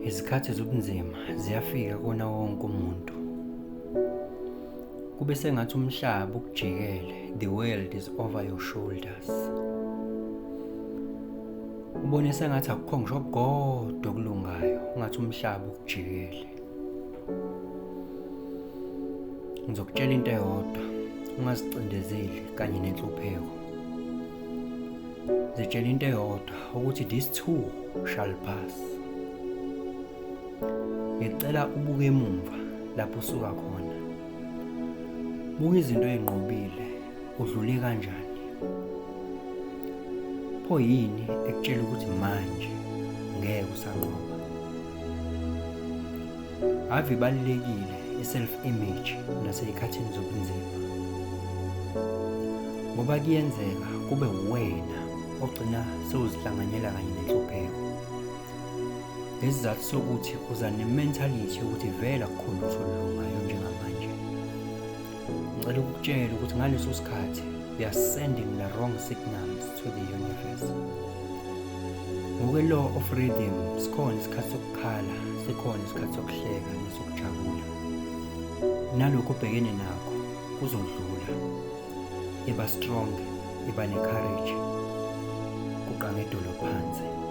Izikhathi zobunzima ziyafika kona wonke umuntu. Kube sengathi umhlaba ukujikele, the world is over your shoulders. Ubone sengathi akukho ngisho kodwa okulungayo, ungathi umhlaba ukujikele. Ngizokutshela into eyodwa, ungazicindezeli kanye nenhlupheko. Zitshela into eyodwa ukuthi this too shall pass. Ngicela ubuke emuva lapho usuka khona. Buka izinto ezinqobile, udlule kanjani. Pho yini ekutshela ukuthi manje ngeke usanqoba. Ave ibalulekile i-self-image nasey'khathini zobunzima. Ngoba kuyenzeka kube wena ogcina sewuzihlanganyela kanye nenhlupheko. Ngesizathu sokuthi uza ne-mentality yokuthi vele akukho lutho olulungayo njengamanje. Ngicela ukukutshela ukuthi ngaleso sikhathi we are sending the wrong signals to the universe. Ngokwe-law of rhythm sikhona isikhathi sokukhala, sikhona isikhathi sokuhleka nesokujabula. Nalokho ubhekene nakho kuzodlula. Iba strong, iba ne-courage, kuqanga idolo phansi.